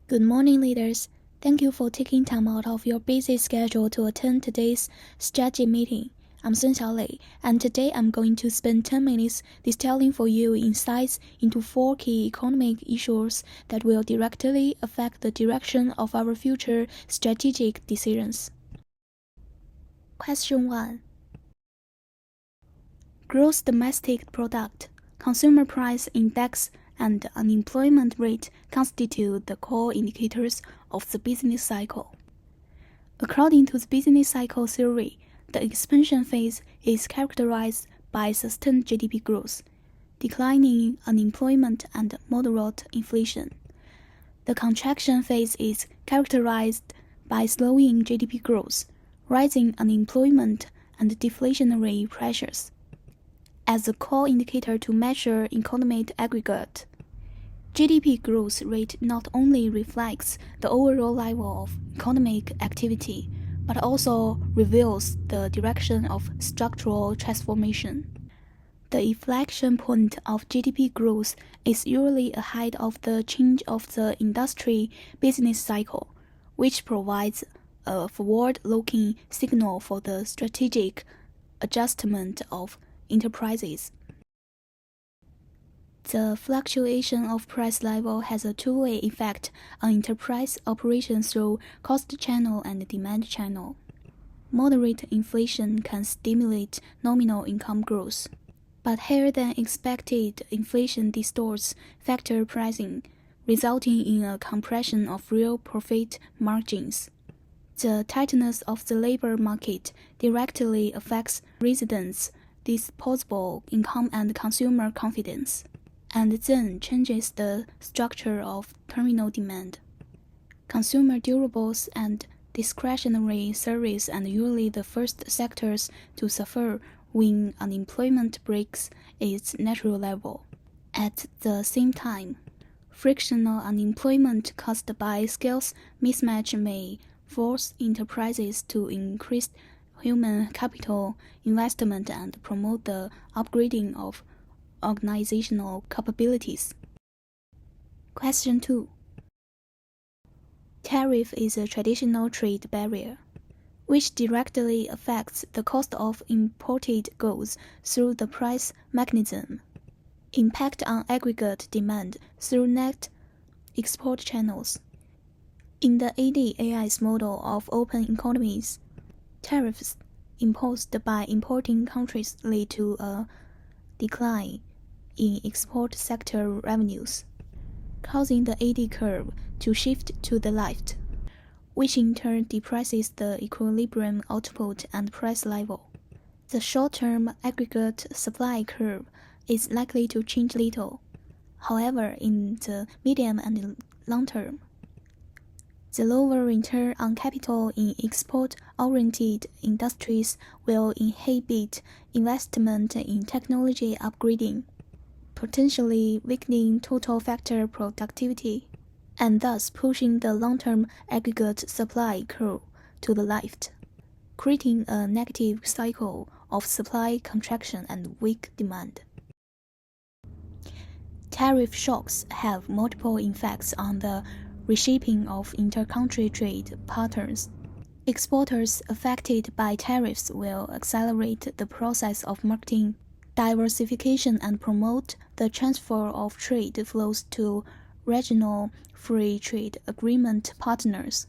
Good morning, leaders. Thank you for taking time out of your busy schedule to attend today's strategy meeting. I'm Sun Xiaolei, and today I'm going to spend 10 minutes distilling for you insights into 4 key economic issues that will directly affect the direction of our future strategic decisions. Question 1. Gross domestic product, consumer price index, and unemployment rate constitute the core indicators of the business cycle. According to the business cycle theory, the expansion phase is characterized by sustained GDP growth, declining unemployment, and moderate inflation. The contraction phase is characterized by slowing GDP growth, rising unemployment, and deflationary pressures. As a core indicator to measure economic aggregate, GDP growth rate not only reflects the overall level of economic activity, but also reveals the direction of structural transformation. The inflection point of GDP growth is usually ahead of the change of the industry business cycle, which provides a forward-looking signal for the strategic adjustment of enterprises. The fluctuation of price level has a two-way effect on enterprise operations through cost channel and demand channel. Moderate inflation can stimulate nominal income growth, but higher than expected inflation distorts factor pricing, resulting in a compression of real profit margins. The tightness of the labor market directly affects residents' disposable income and consumer confidence, and then changes the structure of terminal demand. Consumer durables and discretionary service are usually the first sectors to suffer when unemployment breaks its natural level. At the same time, frictional unemployment caused by skills mismatch may force enterprises to increase human capital investment and promote the upgrading of organizational capabilities. Question 2. Tariff is a traditional trade barrier, which directly affects the cost of imported goods through the price mechanism. Impact on aggregate demand through net export channels. In the ADAI's model of open economies, tariffs imposed by importing countries lead to a decline in export sector revenues, causing the AD curve to shift to the left, which in turn depresses the equilibrium output and price level. The short-term aggregate supply curve is likely to change little. However, in the medium and long term, the lower return on capital in export-oriented industries will inhibit investment in technology upgrading, potentially weakening total factor productivity, and thus pushing the long-term aggregate supply curve to the left, creating a negative cycle of supply contraction and weak demand. Tariff shocks have multiple effects on the reshaping of inter-country trade patterns. Exporters affected by tariffs will accelerate the process of market diversification and promote the transfer of trade flows to regional free trade agreement partners.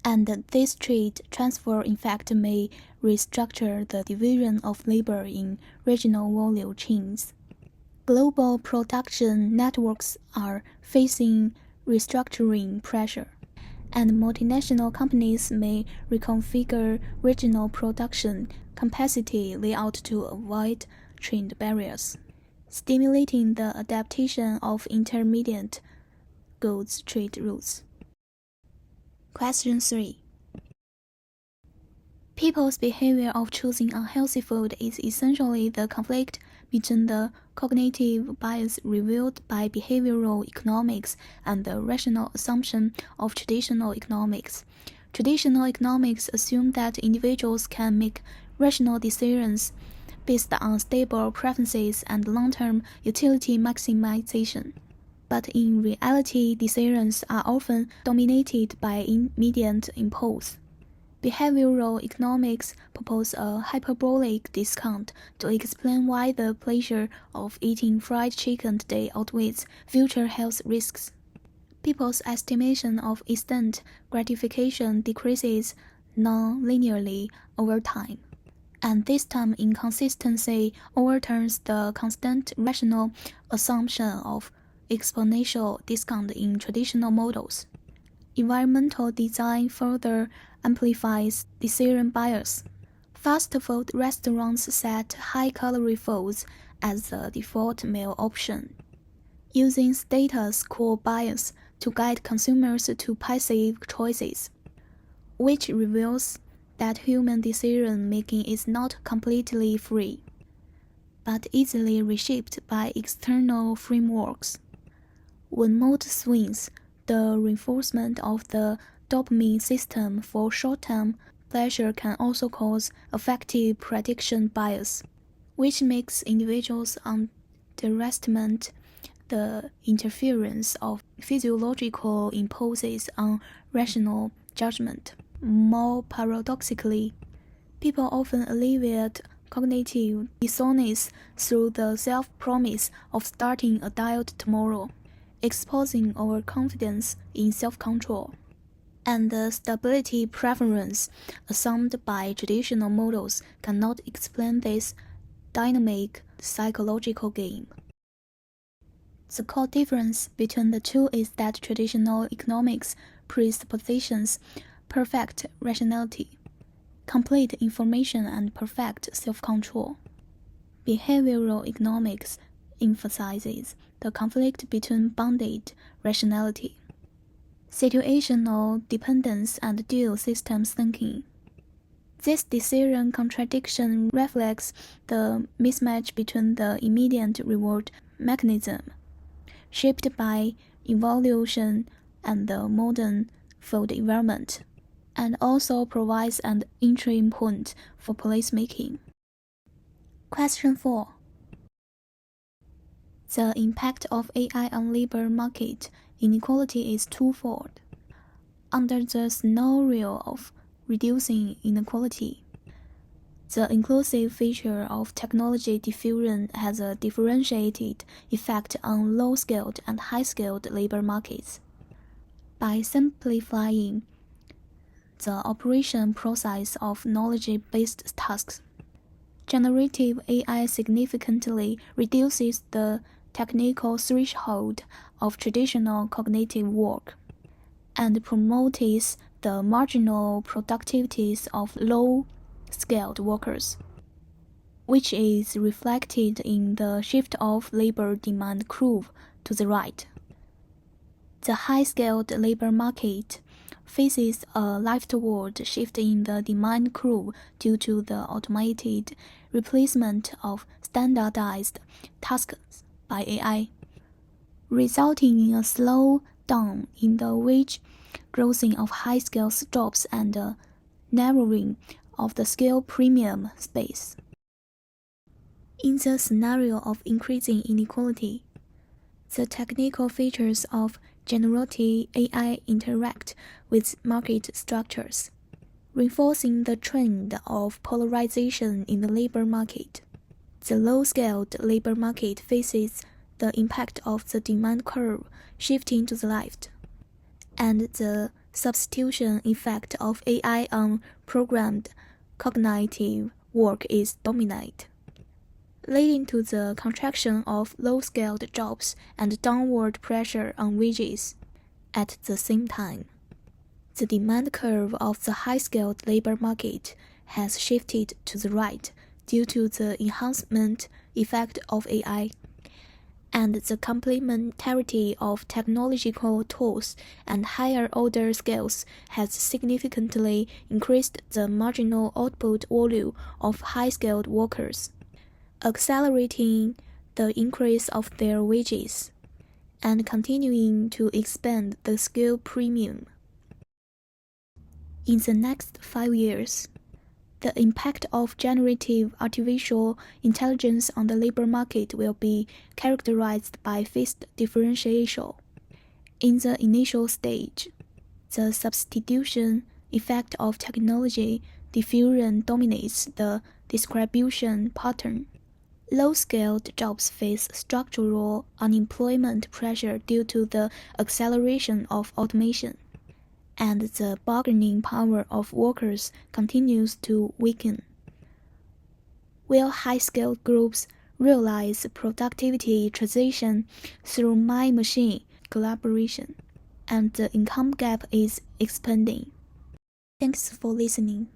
And this trade transfer in fact may restructure the division of labor in regional value chains. Global production networks are facing restructuring pressure, and multinational companies may reconfigure regional production capacity layout to avoid trade barriers, stimulating the adaptation of intermediate goods trade routes. Question 3. People's behavior of choosing unhealthy food is essentially the conflict between the cognitive bias revealed by behavioral economics and the rational assumption of traditional economics. Traditional economics assume that individuals can make rational decisions based on stable preferences and long-term utility maximization. but in reality, decisions are often dominated by immediate impulse. Behavioral economics propose a hyperbolic discount to explain why the pleasure of eating fried chicken today outweighs future health risks. People's estimation of instant gratification decreases non-linearly over time, and this time inconsistency overturns the constant rational assumption of exponential discount in traditional models. Environmental design further amplifies decision bias. Fast food restaurants set high-calorie foods as the default meal option, using status quo bias to guide consumers to passive choices, which reveals that human decision-making is not completely free, but easily reshaped by external frameworks. When mood swings, the reinforcement of the dopamine system for short-term pleasure can also cause affective prediction bias, which makes individuals underestimate the interference of physiological impulses on rational judgment. More paradoxically, people often alleviate cognitive dissonance through the self-promise of starting a diet tomorrow, exposing overconfidence in self-control, and the stability preference assumed by traditional models cannot explain this dynamic psychological game. The core difference between the two is that traditional economics presuppositions perfect rationality, complete information, and perfect self-control. Behavioral economics emphasizes the conflict between bounded rationality, situational dependence, and dual systems thinking. This decision contradiction reflects the mismatch between the immediate reward mechanism, shaped by evolution and the modern food environment, and also provides an entry point for policymaking. Question 4. The impact of AI on labor market inequality is twofold. Under the scenario of reducing inequality, the inclusive feature of technology diffusion has a differentiated effect on low-skilled and high-skilled labor markets. By simplifying the operation process of knowledge-based tasks, generative AI significantly reduces the technical threshold of traditional cognitive work and promotes the marginal productivities of low-skilled workers, which is reflected in the shift of labor demand curve to the right. The high-skilled labor market faces a leftward shift in the demand curve due to the automated replacement of standardized tasks by AI, resulting in a slowdown in the wage growth of high-skill jobs and a narrowing of the skill premium space. In the scenario of increasing inequality, the technical features of generative AI interact with market structures, reinforcing the trend of polarization in the labor market. The low-skilled labor market faces the impact of the demand curve shifting to the left, and the substitution effect of AI on programmed cognitive work is dominant, leading to the contraction of low-skilled jobs and downward pressure on wages. At the same time, the demand curve of the high-skilled labor market has shifted to the right due to the enhancement effect of AI, and the complementarity of technological tools and higher-order skills has significantly increased the marginal output volume of high-skilled workers, accelerating the increase of their wages, and continuing to expand the skill premium. In the next 5 years, The impact of generative artificial intelligence on the labor market will be characterized by fixed differentiation. In the initial stage, the substitution effect of technology diffusion dominates the distribution pattern. Low-skilled jobs face structural unemployment pressure due to the acceleration of automation, and the bargaining power of workers continues to weaken. While high-skilled groups realize productivity transition through mind-machine collaboration, and the income gap is expanding. Thanks for listening.